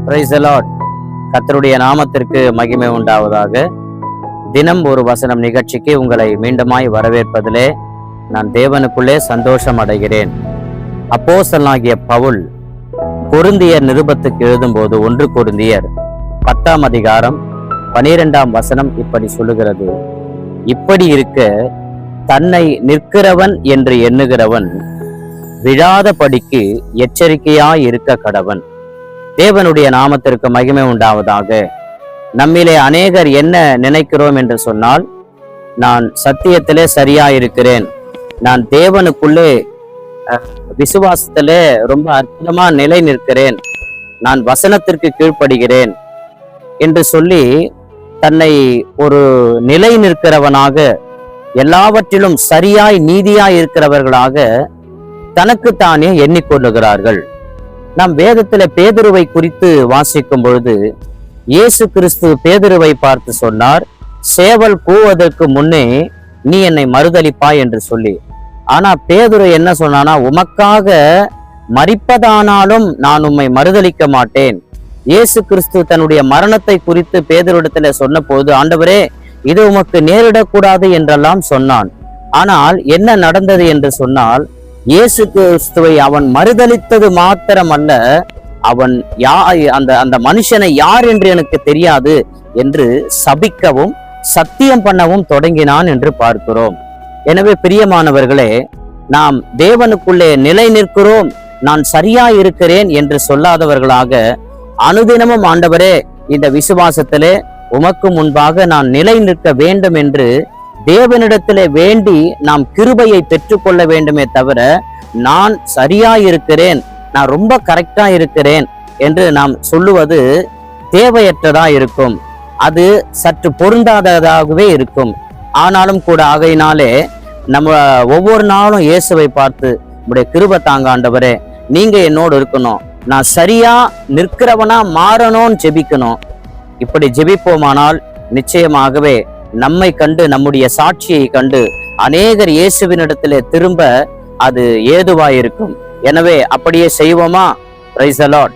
Praise the Lord. கர்த்தருடைய நாமத்திற்கு மகிமை உண்டாவதாக. தினம் ஒரு வசனம் நிகழ்ச்சிக்கு உங்களை மீண்டுமாய் வரவேற்பதிலே நான் தேவனுக்குள்ளே சந்தோஷம் அடைகிறேன். அப்போஸ்தலனாகிய பவுல் கொரிந்தியர் நிருபத்துக்கு எழுதும்போது 1 கொரிந்தியர் 10ஆம் அதிகாரம் 12ஆம் வசனம் இப்படி சொல்லுகிறது: இப்படி இருக்க தன்னை நிற்கிறவன் என்று எண்ணுகிறவன் விழாதபடிக்கு எச்சரிக்கையாய் இருக்க கடவன். தேவனுடைய நாமத்திற்கு மகிமை உண்டாவதாக. நம்மிலே அநேகர் என்ன நினைக்கிறோம் என்று சொன்னால், நான் சத்தியத்திலே சரியா இருக்கிறேன், நான் தேவனுக்குள்ளே விசுவாசத்திலே ரொம்ப அற்புதமா நிலை நிற்கிறேன், நான் வசனத்திற்கு கீழ்ப்படுகிறேன் என்று சொல்லி தன்னை ஒரு நிலை நிற்கிறவனாக, எல்லாவற்றிலும் சரியாய் நீதியாய் இருக்கிறவர்களாக தனக்குத்தானே எண்ணிக்கொள்ளுகிறார்கள். நாம் வேதத்திலே பேதுருவை குறித்து வாசிக்கும் பொழுது இயேசு கிறிஸ்து பேதுருவை பார்த்து சொன்னார், சேவல் கூவதற்கு முன்னே நீ என்னை மறுதலிப்பாய் என்று சொல்லி. ஆனா பேதுரு என்ன சொன்னானா, உமக்காக மரிப்பதானாலும் நான் உம்மை மறுதலிக்க மாட்டேன். இயேசு கிறிஸ்து தன்னுடைய மரணத்தை குறித்து பேதுருவிடத்துல சொன்ன போது, ஆண்டவரே இது உமக்கு நேரிடக்கூடாது என்றெல்லாம் சொன்னான். ஆனால் என்ன நடந்தது என்று சொன்னால், இயேசு கிறிஸ்துவை அவன் மறுதலித்தது மாத்திரமல்ல, அவன் அந்த மனுஷனை யார் என்று எனக்கு தெரியாது என்று சபிக்கவும் சத்தியம் பண்ணவும் தொடங்கினான் என்று பார்க்கிறோம். எனவே பிரியமானவர்களே, நாம் தேவனுக்குள்ளே நிலை நிற்கிறோம், நான் சரியா இருக்கிறேன் என்று சொல்லாதவர்களாக அனுதினமும் ஆண்டவரே இந்த விசுவாசத்திலே உமக்கு முன்பாக நான் நிலை நிற்க வேண்டும் என்று தேவனிடத்திலே வேண்டி நாம் கிருபையை பெற்றுக்கொள்ள வேண்டுமே தவிர, நான் சரியா இருக்கிறேன், நான் ரொம்ப கரெக்டா இருக்கிறேன் என்று நாம் சொல்லுவது தேவையற்றதா இருக்கும். அது சற்று பொருந்தாததாகவே இருக்கும். ஆனாலும் கூட ஆகையினாலே நம்ம ஒவ்வொரு நாளும் இயேசுவை பார்த்து, உங்களுடைய கிருபை தாங்க ஆண்டவரே, நீங்க என்னோடு இருக்கணும், நான் சரியா நிற்கிறவனா மாறணும்னு ஜெபிக்கணும். இப்படி ஜெபிப்போமானால் நிச்சயமாகவே நம்மை கண்டு, நம்முடைய சாட்சியை கண்டு அநேகர் இயேசுவினிடத்திலே திரும்ப அது ஏதுவாயிருக்கும். எனவே அப்படியே செய்வோமா? Praise the Lord.